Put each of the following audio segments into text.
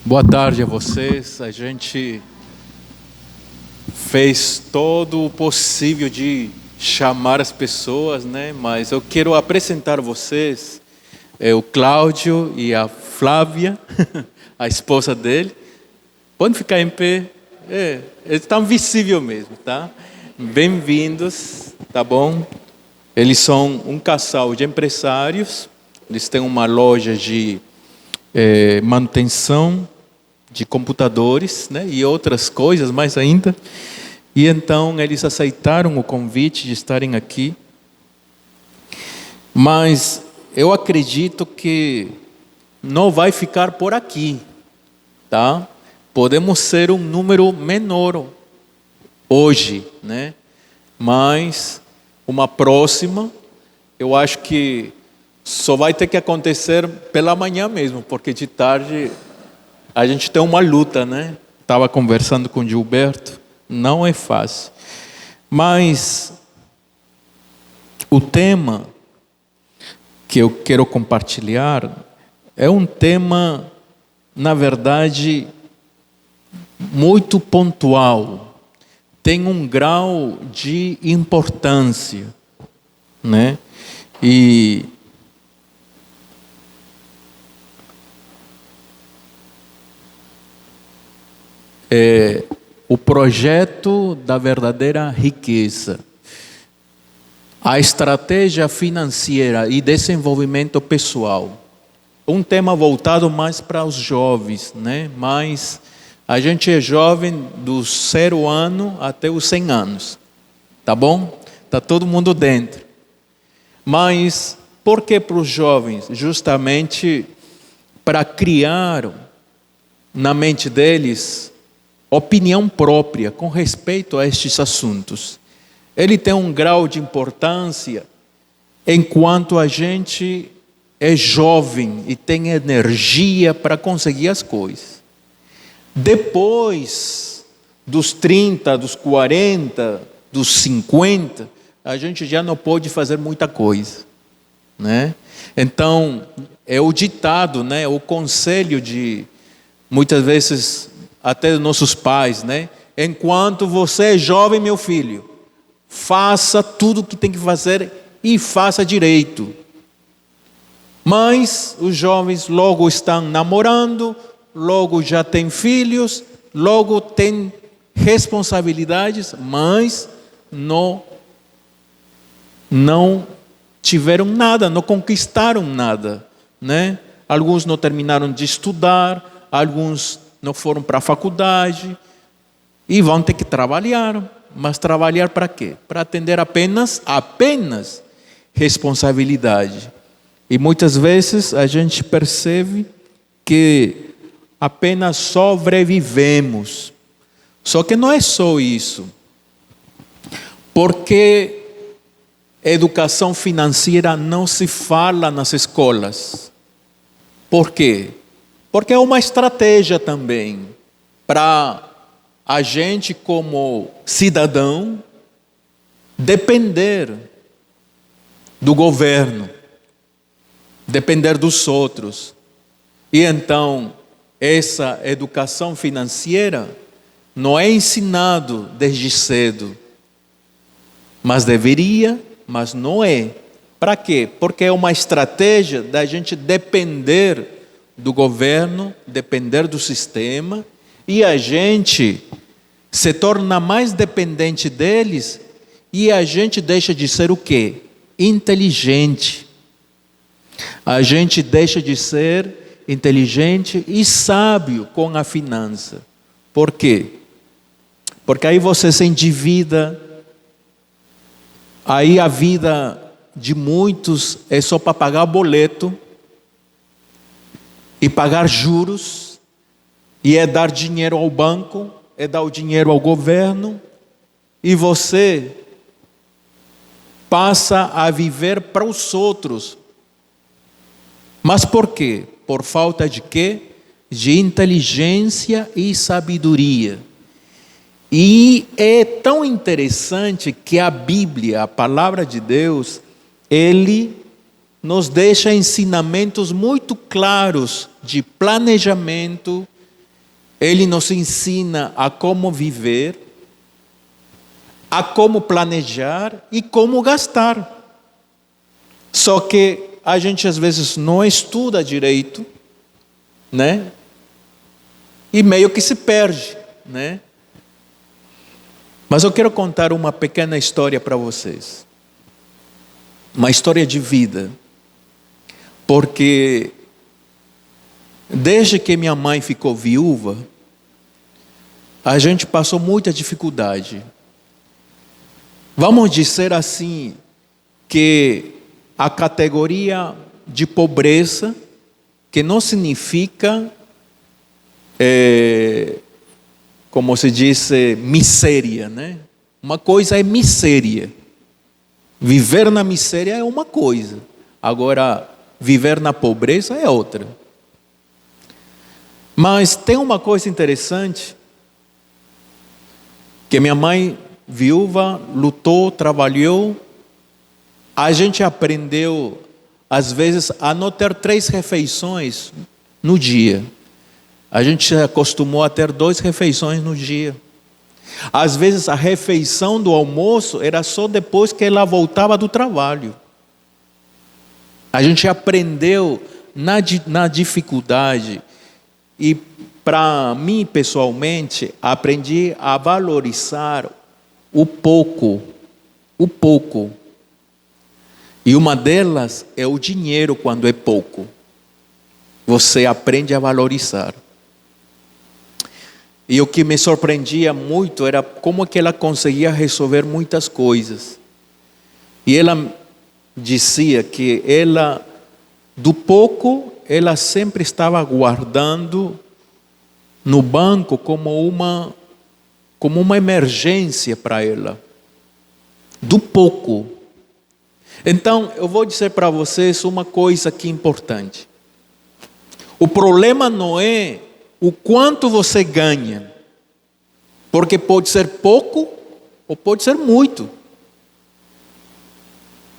Boa tarde a vocês. A gente fez todo o possível de chamar as pessoas, né? Mas eu quero apresentar a vocês o Cláudio e a Flávia, a esposa dele. Pode ficar em pé. Eles estão visíveis mesmo, tá? Bem-vindos, tá bom? Eles são um casal de empresários. Eles têm uma loja de manutenção de computadores, né, e outras coisas mais ainda. E então eles aceitaram o convite de estarem aqui. Mas eu acredito que não vai ficar por aqui, tá? Podemos ser um número menor hoje, né? Mas uma próxima, eu acho que só vai ter que acontecer pela manhã mesmo, porque de tarde a gente tem uma luta, né? Estava conversando com o Gilberto, não é fácil. Mas o tema que eu quero compartilhar é um tema, na verdade, muito pontual. Tem um grau de importância, né? E o projeto da verdadeira riqueza, a estratégia financeira e desenvolvimento pessoal. Um tema voltado mais para os jovens, né? Mas a gente é jovem do 0 ano até os 100 anos, tá bom? Tá todo mundo dentro. Mas por que para os jovens? Justamente para criar na mente deles opinião própria com respeito a estes assuntos. Ele tem um grau de importância enquanto a gente é jovem e tem energia para conseguir as coisas. Depois dos 30, dos 40, dos 50, a gente já não pode fazer muita coisa, né? Então, é o ditado, né? O conselho de, muitas vezes, até dos nossos pais, né? Enquanto você é jovem, meu filho, faça tudo o que tem que fazer e faça direito. Mas os jovens logo estão namorando, logo já têm filhos, logo têm responsabilidades, mas não tiveram nada, não conquistaram nada, né? Alguns não terminaram de estudar, alguns não foram para a faculdade e vão ter que trabalhar. Mas trabalhar para quê? Para atender apenas responsabilidade. E muitas vezes a gente percebe que apenas sobrevivemos. Só que não é só isso. Porque educação financeira não se fala nas escolas. Por quê? Porque é uma estratégia também para a gente, como cidadão, depender do governo, depender dos outros. E então, essa educação financeira não é ensinado desde cedo, mas deveria, mas não é. Para quê? Porque é uma estratégia da gente depender do governo, depender do sistema, e a gente se torna mais dependente deles, e a gente deixa de ser o quê? Inteligente. A gente deixa de ser inteligente e sábio com a finança. Por quê? Porque aí você se endivida, aí a vida de muitos é só para pagar boleto, e pagar juros, e é dar dinheiro ao banco, é dar o dinheiro ao governo, e você passa a viver para os outros. Mas por quê? Por falta de quê? De inteligência e sabedoria. E é tão interessante que a Bíblia, a palavra de Deus, ele nos deixa ensinamentos muito claros de planejamento, Ele nos ensina a como viver, a como planejar e como gastar. Só que a gente às vezes não estuda direito, né? E meio que se perde, né? Mas eu quero contar uma pequena história para vocês. Uma história de vida. Porque desde que minha mãe ficou viúva, a gente passou muita dificuldade. Vamos dizer assim, que a categoria de pobreza, que não significa, como se diz, miséria, né? Uma coisa é miséria. Viver na miséria é uma coisa. Agora, viver na pobreza é outra. Mas tem uma coisa interessante, que minha mãe, viúva, lutou, trabalhou. A gente aprendeu, às vezes, a não ter 3 refeições no dia. A gente se acostumou a ter 2 refeições no dia. Às vezes, a refeição do almoço era só depois que ela voltava do trabalho. A gente aprendeu na dificuldade. E, para mim, pessoalmente, aprendi a valorizar o pouco. O pouco. E uma delas é o dinheiro quando é pouco. Você aprende a valorizar. E o que me surpreendia muito era como que ela conseguia resolver muitas coisas. E ela dizia que ela, do pouco, ela sempre estava guardando no banco como uma emergência para ela. Do pouco. Então, eu vou dizer para vocês uma coisa aqui importante. O problema não é o quanto você ganha, porque pode ser pouco ou pode ser muito.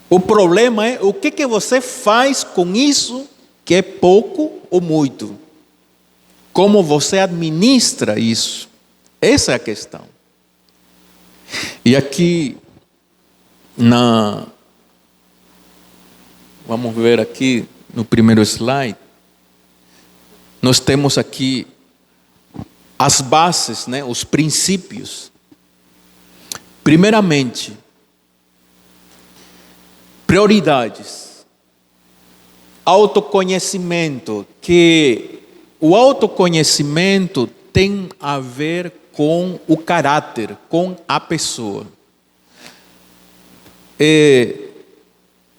O problema é o que você faz com isso que é pouco ou muito. Como você administra isso. Essa é a questão. E aqui, vamos ver aqui no primeiro slide. Nós temos aqui as bases, né, os princípios. Primeiramente, prioridades. Autoconhecimento, que o autoconhecimento tem a ver com o caráter, com a pessoa.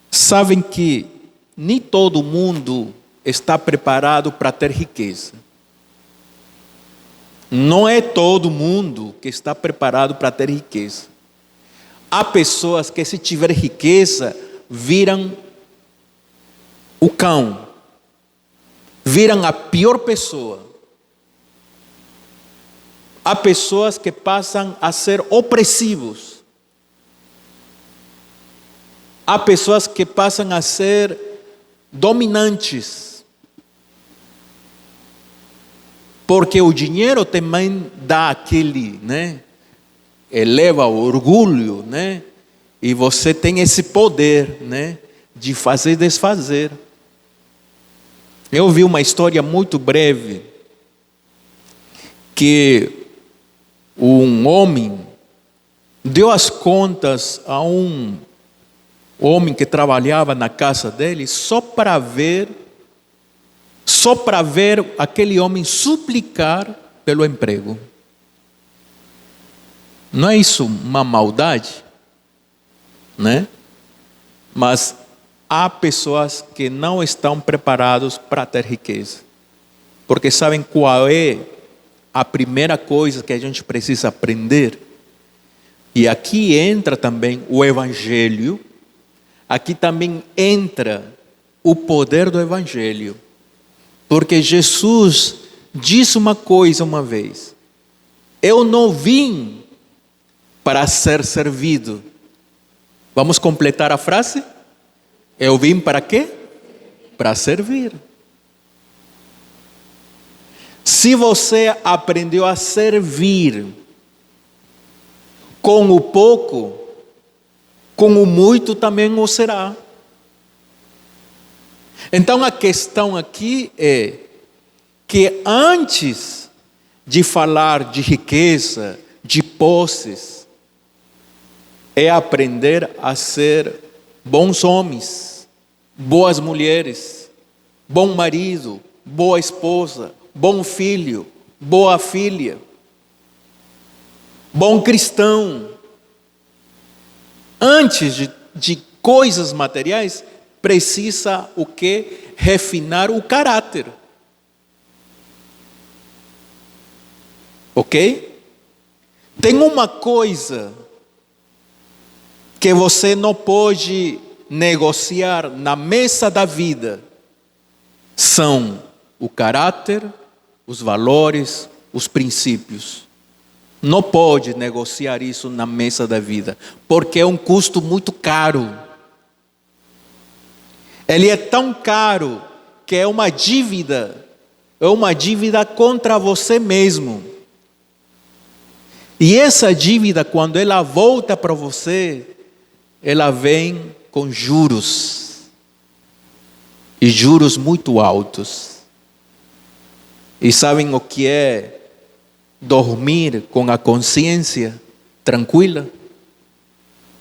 Sabem que nem todo mundo está preparado para ter riqueza. Não é todo mundo que está preparado para ter riqueza. Há pessoas que, se tiver riqueza, viram o cão, viram a pior pessoa. Há pessoas que passam a ser opressivos. Há pessoas que passam a ser dominantes. Porque o dinheiro também dá aquele, né? Eleva o orgulho, né? E você tem esse poder, né? De fazer e desfazer. Eu vi uma história muito breve, que um homem deu as contas a um homem que trabalhava na casa dele, só para ver aquele homem suplicar pelo emprego. Não é isso uma maldade? Né? Mas há pessoas que não estão preparadas para ter riqueza. Porque sabem qual é a primeira coisa que a gente precisa aprender? E aqui entra também o Evangelho. Aqui também entra o poder do Evangelho. Porque Jesus disse uma coisa uma vez: eu não vim para ser servido. Vamos completar a frase? Eu vim para quê? Para servir. Se você aprendeu a servir com o pouco, com o muito também o será. Então a questão aqui é que antes de falar de riqueza, de posses, é aprender a ser bons homens, boas mulheres, bom marido, boa esposa, bom filho, boa filha, bom cristão. Antes de coisas materiais, precisa o quê? Refinar o caráter. Ok? Tem uma coisa que você não pode negociar na mesa da vida. São o caráter, os valores, os princípios. Não pode negociar isso na mesa da vida, porque é um custo muito caro. Ele é tão caro que é uma dívida contra você mesmo. E essa dívida, quando ela volta para você, ela vem com juros. E juros muito altos. E sabem o que é dormir com a consciência tranquila?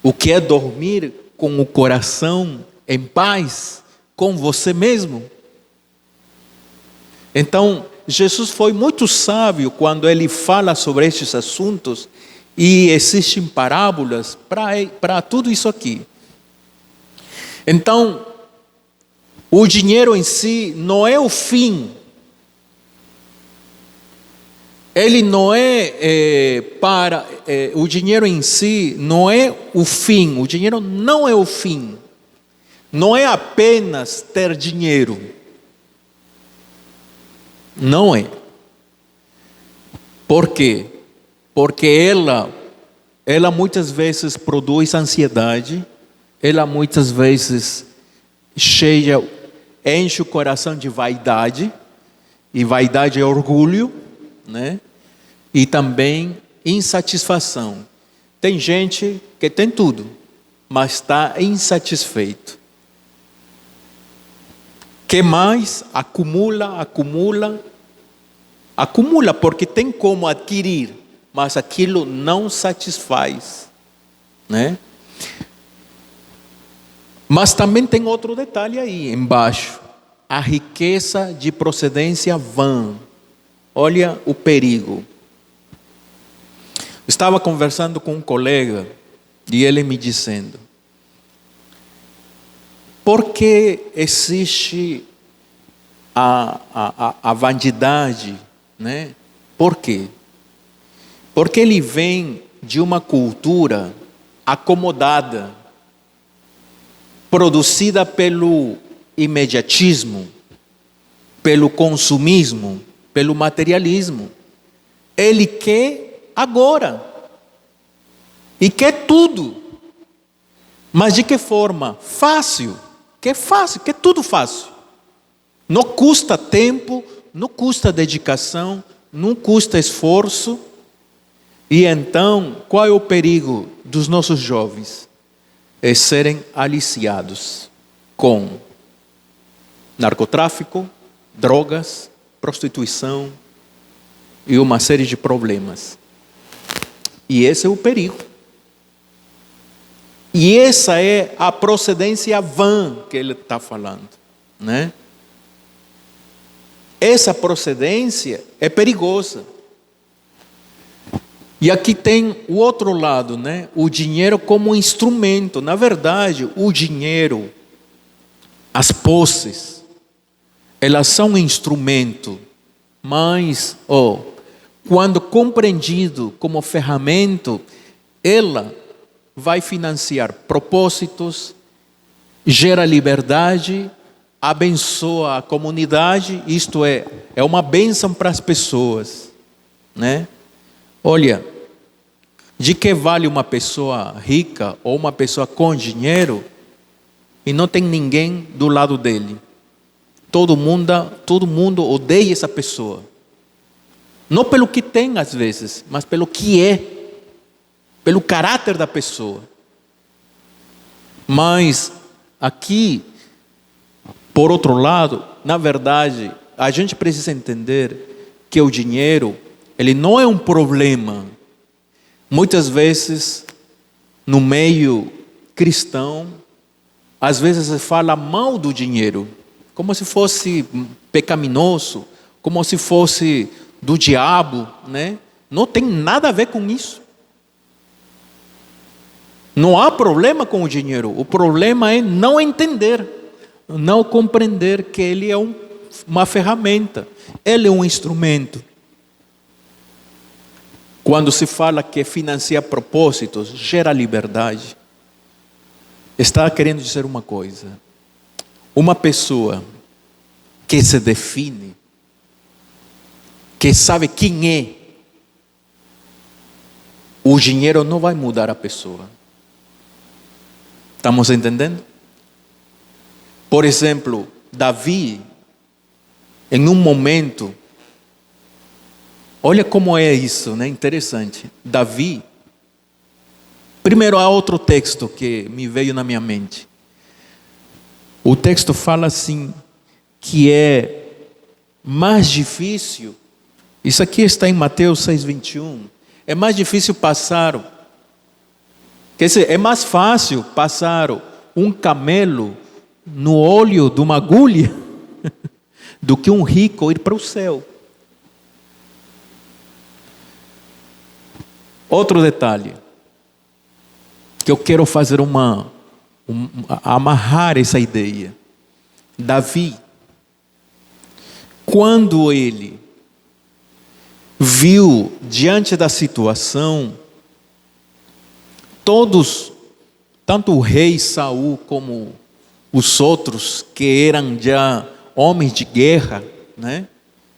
O que é dormir com o coração em paz com você mesmo? Então, Jesus foi muito sábio quando ele fala sobre estes assuntos, e existem parábolas para tudo isso aqui. Então, o dinheiro em si não é o fim. Ele não o dinheiro em si não é o fim. O dinheiro não é o fim. Não é apenas ter dinheiro. Não é. Por quê? Porque ela muitas vezes produz ansiedade, ela muitas vezes enche o coração de vaidade, e vaidade é orgulho, né? E também insatisfação. Tem gente que tem tudo, mas está insatisfeito. Que mais? Acumula, porque tem como adquirir, mas aquilo não satisfaz, né? Mas também tem outro detalhe aí embaixo: a riqueza de procedência vã. Olha o perigo. Estava conversando com um colega e ele me dizendo: por que existe a vaidade, né? Por quê? Porque ele vem de uma cultura acomodada, produzida pelo imediatismo, pelo consumismo, pelo materialismo. Ele quer agora. E quer tudo. Mas de que forma? Fácil. Quer fácil, quer tudo fácil. Não custa tempo, não custa dedicação, não custa esforço. E então, qual é o perigo dos nossos jovens? É serem aliciados com narcotráfico, drogas, prostituição e uma série de problemas. E esse é o perigo. E essa é a procedência vã que ele está falando, né? Essa procedência é perigosa. E aqui tem o outro lado, né? O dinheiro como instrumento. Na verdade, o dinheiro, as posses, elas são um instrumento, mas, quando compreendido como ferramenta, ela vai financiar propósitos, gera liberdade, abençoa a comunidade, isto é uma bênção para as pessoas, né? Olha, de que vale uma pessoa rica ou uma pessoa com dinheiro e não tem ninguém do lado dele? Todo mundo odeia essa pessoa. Não pelo que tem às vezes, mas pelo que é, pelo caráter da pessoa. Mas aqui, por outro lado, na verdade, a gente precisa entender que o dinheiro, ele não é um problema. Muitas vezes, no meio cristão, às vezes se fala mal do dinheiro, como se fosse pecaminoso, como se fosse do diabo, né? Não tem nada a ver com isso. Não há problema com o dinheiro. O problema é não entender, não compreender que ele é uma ferramenta, ele é um instrumento. Quando se fala que financiar propósitos gera liberdade, está querendo dizer uma coisa: uma pessoa que se define, que sabe quem é, o dinheiro não vai mudar a pessoa. Estamos entendendo? Por exemplo, Davi, em um momento, olha como é isso, né? Interessante. Davi, primeiro há outro texto que me veio na minha mente. O texto fala assim, que é mais difícil, isso aqui está em Mateus 6:21, é mais difícil passar, quer dizer, é mais fácil passar um camelo no olho de uma agulha do que um rico ir para o céu. Outro detalhe, que eu quero fazer amarrar essa ideia. Davi, quando ele viu diante da situação, todos, tanto o rei Saul como os outros que eram já homens de guerra, né?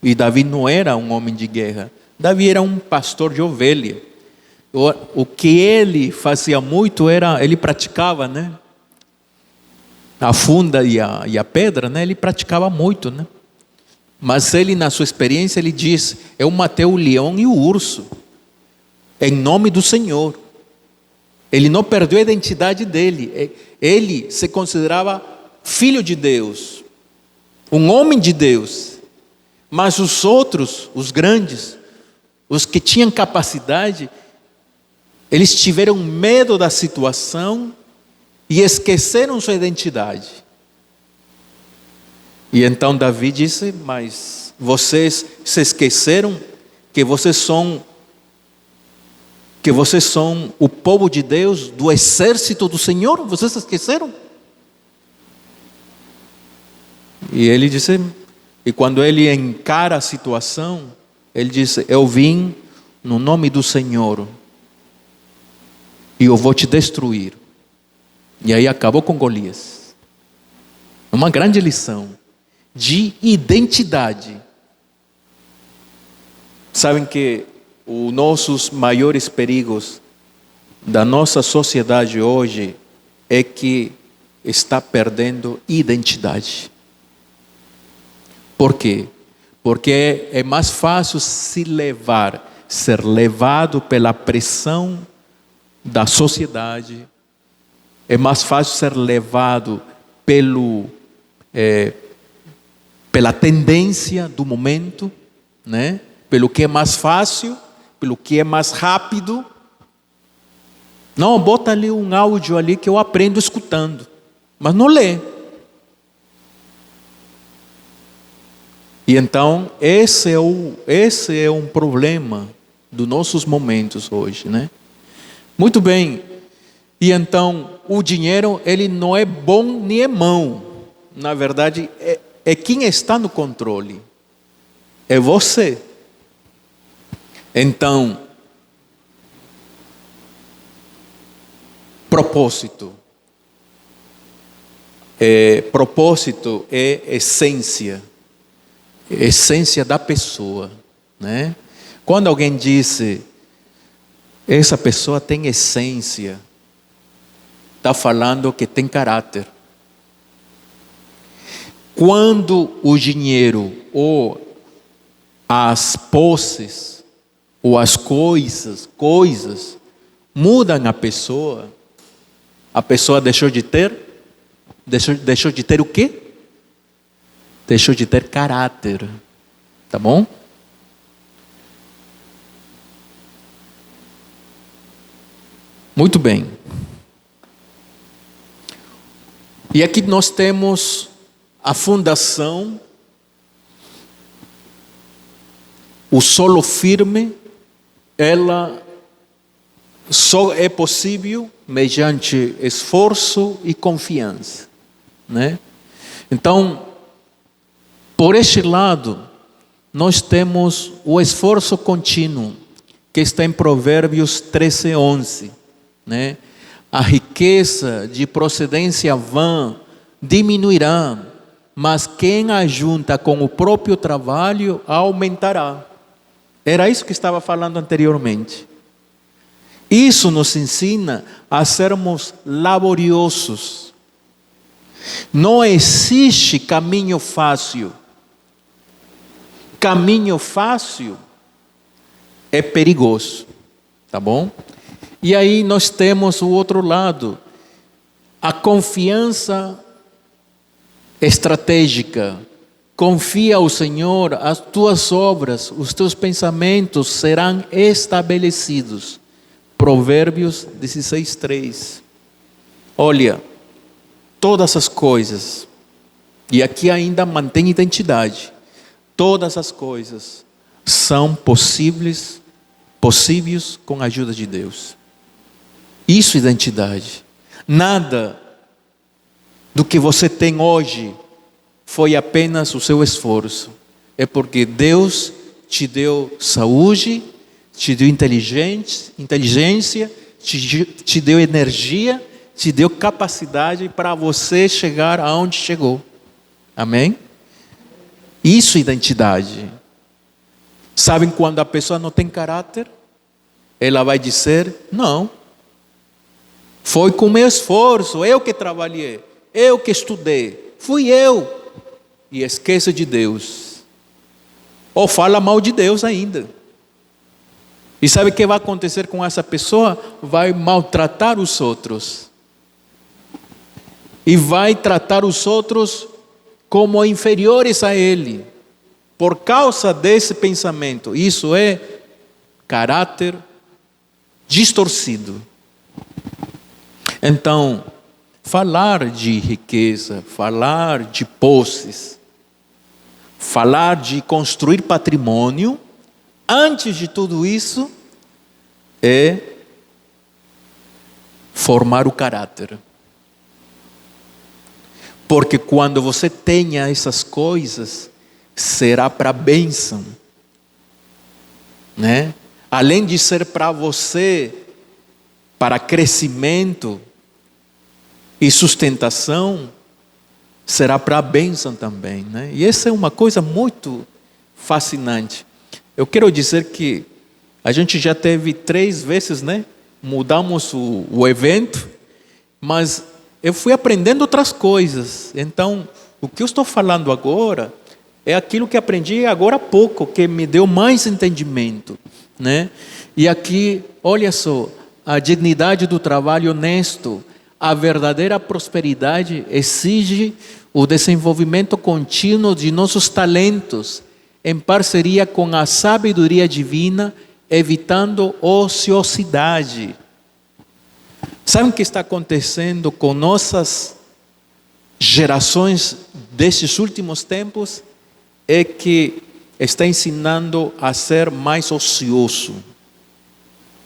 E Davi não era um homem de guerra, Davi era um pastor de ovelha. O que ele fazia muito era, ele praticava, né? A funda e a pedra, né? Ele praticava muito, né? Mas ele, na sua experiência, ele diz: eu matei o leão e o urso, em nome do Senhor. Ele não perdeu a identidade dele. Ele se considerava filho de Deus, um homem de Deus. Mas os outros, os grandes, os que tinham capacidade, eles tiveram medo da situação e esqueceram sua identidade. E então Davi disse: mas vocês se esqueceram que vocês são o povo de Deus, do exército do Senhor? Vocês se esqueceram? E ele disse, e quando ele encara a situação, ele disse: eu vim no nome do Senhor e eu vou te destruir. E aí acabou com Golias. Uma grande lição de identidade. Sabem que os nossos maiores perigos da nossa sociedade hoje é que está perdendo identidade. Por quê? Porque é mais fácil ser levado pela pressão da sociedade, é mais fácil ser levado pela tendência do momento, né? Pelo que é mais fácil, pelo que é mais rápido. Não, bota ali um áudio ali que eu aprendo escutando, mas não lê. E então esse é um problema dos nossos momentos hoje, né? Muito bem. E então o dinheiro, ele não é bom nem é mau. Na verdade é quem está no controle, é você. Então, propósito é essência da pessoa, né? Quando alguém disse essa pessoa tem essência, está falando que tem caráter. Quando o dinheiro ou as posses ou as coisas mudam a pessoa deixou de ter o quê? Deixou de ter caráter. Tá bom? Muito bem. E aqui nós temos a fundação, o solo firme, ela só é possível mediante esforço e confiança, né? Então, por este lado, nós temos o esforço contínuo, que está em Provérbios 13:11, né? A riqueza de procedência vã diminuirá, mas quem ajunta com o próprio trabalho aumentará. Era isso que estava falando anteriormente. Isso nos ensina a sermos laboriosos. Não existe caminho fácil. Caminho fácil é perigoso, tá bom? E aí nós temos o outro lado, a confiança estratégica. Confia ao Senhor, as tuas obras, os teus pensamentos serão estabelecidos. Provérbios 16:3. Olha, todas as coisas, e aqui ainda mantém identidade, todas as coisas são possíveis com a ajuda de Deus. Isso é identidade. Nada do que você tem hoje foi apenas o seu esforço. É porque Deus te deu saúde, te deu inteligência, te deu energia, te deu capacidade para você chegar aonde chegou. Amém? Isso é identidade. Sabem quando a pessoa não tem caráter? Ela vai dizer, não. Foi com meu esforço, eu que trabalhei, eu que estudei, fui eu. E esquece de Deus. Ou fala mal de Deus ainda. E sabe o que vai acontecer com essa pessoa? Vai maltratar os outros. E vai tratar os outros como inferiores a ele. Por causa desse pensamento. Isso é caráter distorcido. Então, falar de riqueza, falar de posses, falar de construir patrimônio, antes de tudo isso, é formar o caráter. Porque quando você tenha essas coisas, será para bênção, né? Além de ser para você, para crescimento e sustentação, será para a bênção também, né? E essa é uma coisa muito fascinante. Eu quero dizer que a gente já teve 3 vezes, né? Mudamos o evento, mas eu fui aprendendo outras coisas. Então, o que eu estou falando agora é aquilo que aprendi agora há pouco, que me deu mais entendimento, né? E aqui, olha só, a dignidade do trabalho honesto, a verdadeira prosperidade exige o desenvolvimento contínuo de nossos talentos, em parceria com a sabedoria divina, evitando ociosidade. Sabe o que está acontecendo com nossas gerações desses últimos tempos? É que está ensinando a ser mais ocioso.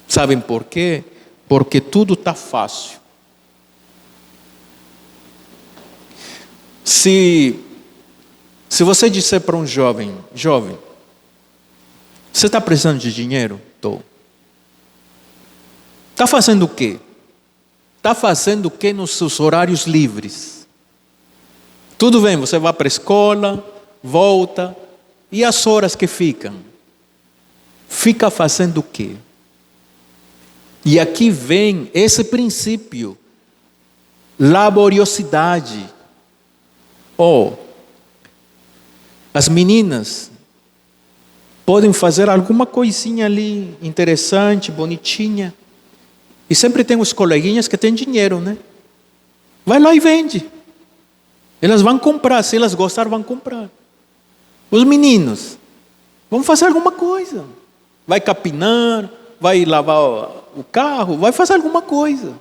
Sabem por quê? Porque tudo está fácil. Se você disser para um jovem, você está precisando de dinheiro? Estou. Está fazendo o quê? Está fazendo o quê nos seus horários livres? Tudo bem, você vai para a escola, volta, e as horas que ficam? Fica fazendo o quê? E aqui vem esse princípio, laboriosidade. As meninas podem fazer alguma coisinha ali interessante, bonitinha. E sempre tem os coleguinhas que têm dinheiro, né? Vai lá e vende. Elas vão comprar, se elas gostarem, vão comprar. Os meninos, vão fazer alguma coisa. Vai capinar, vai lavar o carro, vai fazer alguma coisa.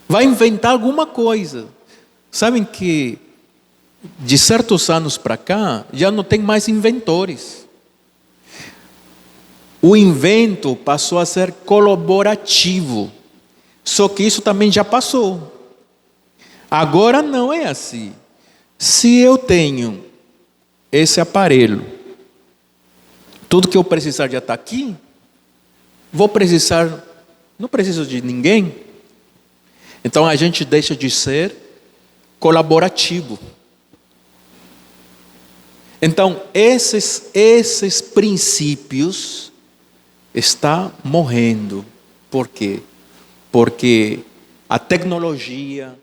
Vai inventar alguma coisa. Sabem que de certos anos para cá, já não tem mais inventores. O invento passou a ser colaborativo. Só que isso também já passou. Agora não é assim. Se eu tenho esse aparelho, tudo que eu precisar já está aqui, não preciso de ninguém. Então a gente deixa de ser colaborativo. Então esses princípios estão morrendo. Por quê? Porque a tecnologia,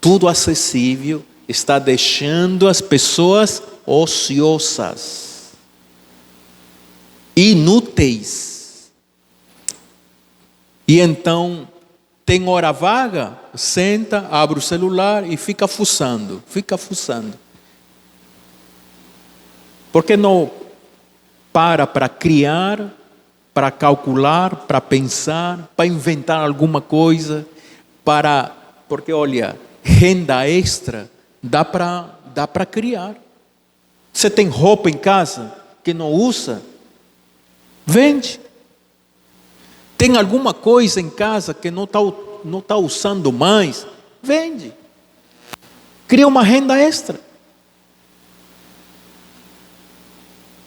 tudo acessível, está deixando as pessoas ociosas, inúteis. E então, tem hora vaga, senta, abre o celular e fica fuçando. Por que não para criar, para calcular, para pensar, para inventar alguma coisa, porque olha, renda extra dá para criar. Você tem roupa em casa que não usa, vende. Tem alguma coisa em casa que não está usando mais, vende. Cria uma renda extra.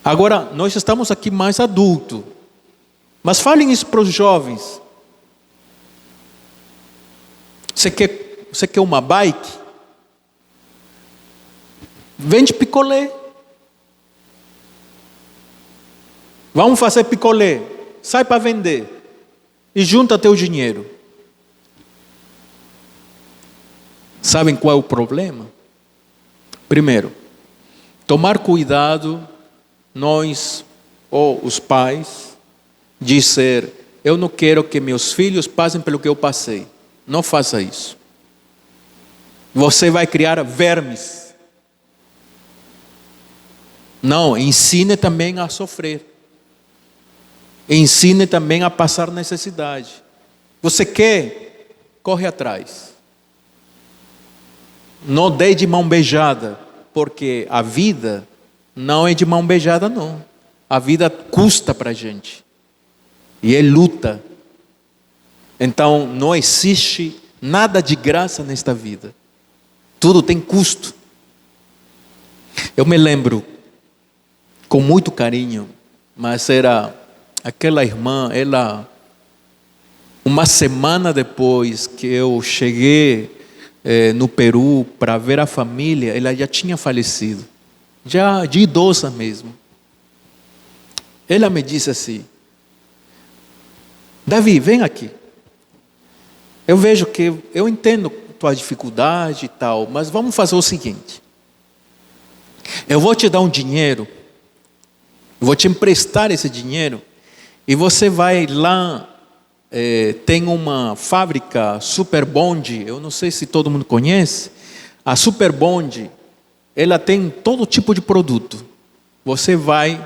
Agora, nós estamos aqui mais adultos. Mas falem isso para os jovens. Você quer uma bike? Vende picolé. Vamos fazer picolé. Sai para vender. E junta teu dinheiro. Sabem qual é o problema? Primeiro, tomar cuidado, nós ou os pais, dizer: eu não quero que meus filhos passem pelo que eu passei. Não faça isso. Você vai criar vermes. Não, ensine também a sofrer. Ensine também a passar necessidade. Você quer? Corre atrás. Não dê de mão beijada, porque a vida não é de mão beijada, não. A vida custa para a gente. E é luta. Então, não existe nada de graça nesta vida. Tudo tem custo. Eu me lembro, com muito carinho, mas era aquela irmã, ela, uma semana depois que eu cheguei no Peru para ver a família, ela já tinha falecido. Já de idosa mesmo. Ela me disse assim: Davi, vem aqui. Eu vejo que, eu entendo tua dificuldade e tal, mas vamos fazer o seguinte. Eu vou te dar um dinheiro, vou te emprestar esse dinheiro, e você vai lá, tem uma fábrica Super Bond, eu não sei se todo mundo conhece, a Super Bond, ela tem todo tipo de produto. Você vai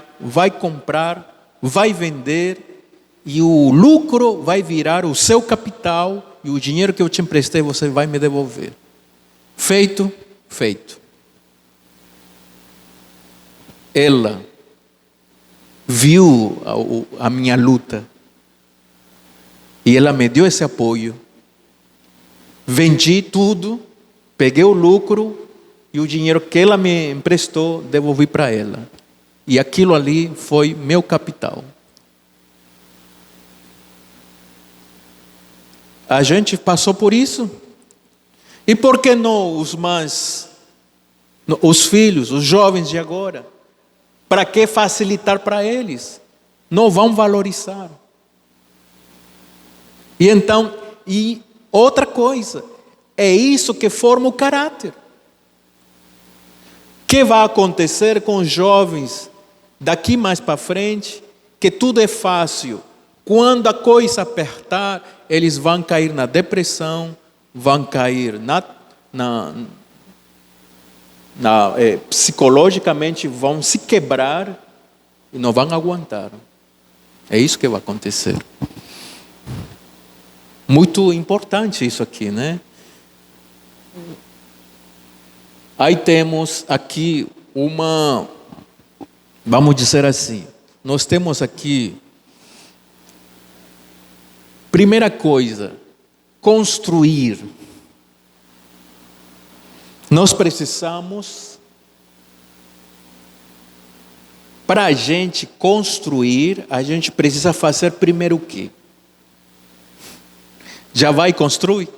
comprar, vai vender, e o lucro vai virar o seu capital, e o dinheiro que eu te emprestei você vai me devolver. Feito. Ela viu a minha luta, e ela me deu esse apoio. Vendi tudo, peguei o lucro, e o dinheiro que ela me emprestou, devolvi para ela. E aquilo ali foi meu capital. A gente passou por isso. E por que não os filhos, os jovens de agora? Para que facilitar para eles? Não vão valorizar. E então, e outra coisa, é isso que forma o caráter. O que vai acontecer com os jovens daqui mais para frente, que tudo é fácil. Quando a coisa apertar, eles vão cair na depressão, vão cair psicologicamente, vão se quebrar e não vão aguentar. É isso que vai acontecer. Muito importante isso aqui, né? Aí temos aqui vamos dizer assim, nós temos aqui, primeira coisa, construir. Nós precisamos, para a gente construir, a gente precisa fazer primeiro o quê? Já vai construir?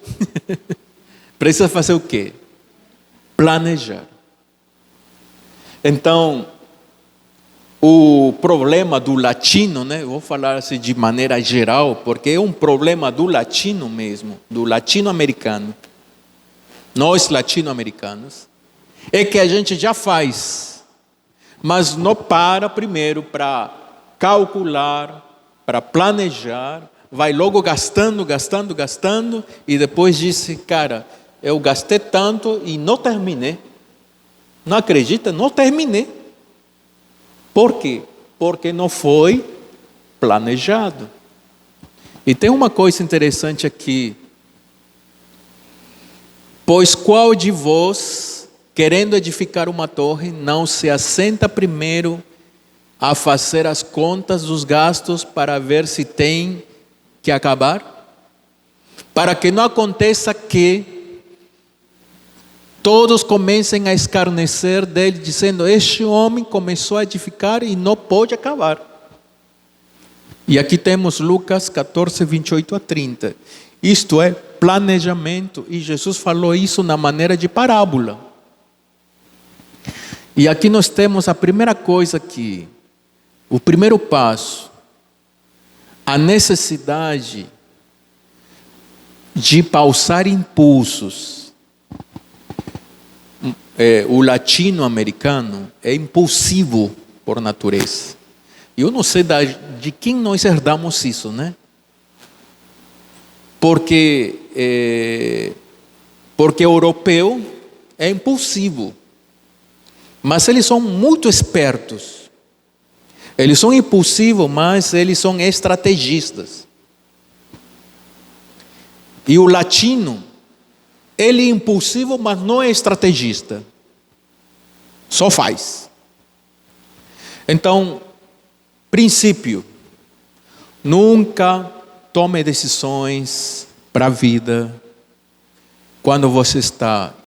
Precisa fazer o quê? Planejar. Então, o problema do latino, né? Eu vou falar assim de maneira geral, porque é um problema do latino mesmo, do latino-americano. Nós latino-americanos, é que a gente já faz, mas não para primeiro para calcular, para planejar, vai logo gastando, e depois disse, cara, eu gastei tanto e não terminei. Não acredita? Não terminei. Por quê? Porque não foi planejado. E tem uma coisa interessante aqui. Pois qual de vós, querendo edificar uma torre, não se assenta primeiro a fazer as contas dos gastos para ver se tem que acabar? Para que não aconteça que todos comecem a escarnecer dele, dizendo, este homem começou a edificar e não pode acabar. E aqui temos Lucas 14, 28 a 30. Isto é planejamento, e Jesus falou isso na maneira de parábola. E aqui nós temos a primeira coisa aqui, o primeiro passo, a necessidade de pausar impulsos. O latino-americano é impulsivo por natureza. Eu não sei de quem nós herdamos isso, né? Porque o europeu é impulsivo, mas eles são muito espertos. Eles são impulsivos, mas eles são estrategistas. E o latino, ele é impulsivo, mas não é estrategista. Só faz. Então, princípio, nunca tome decisões para a vida quando você está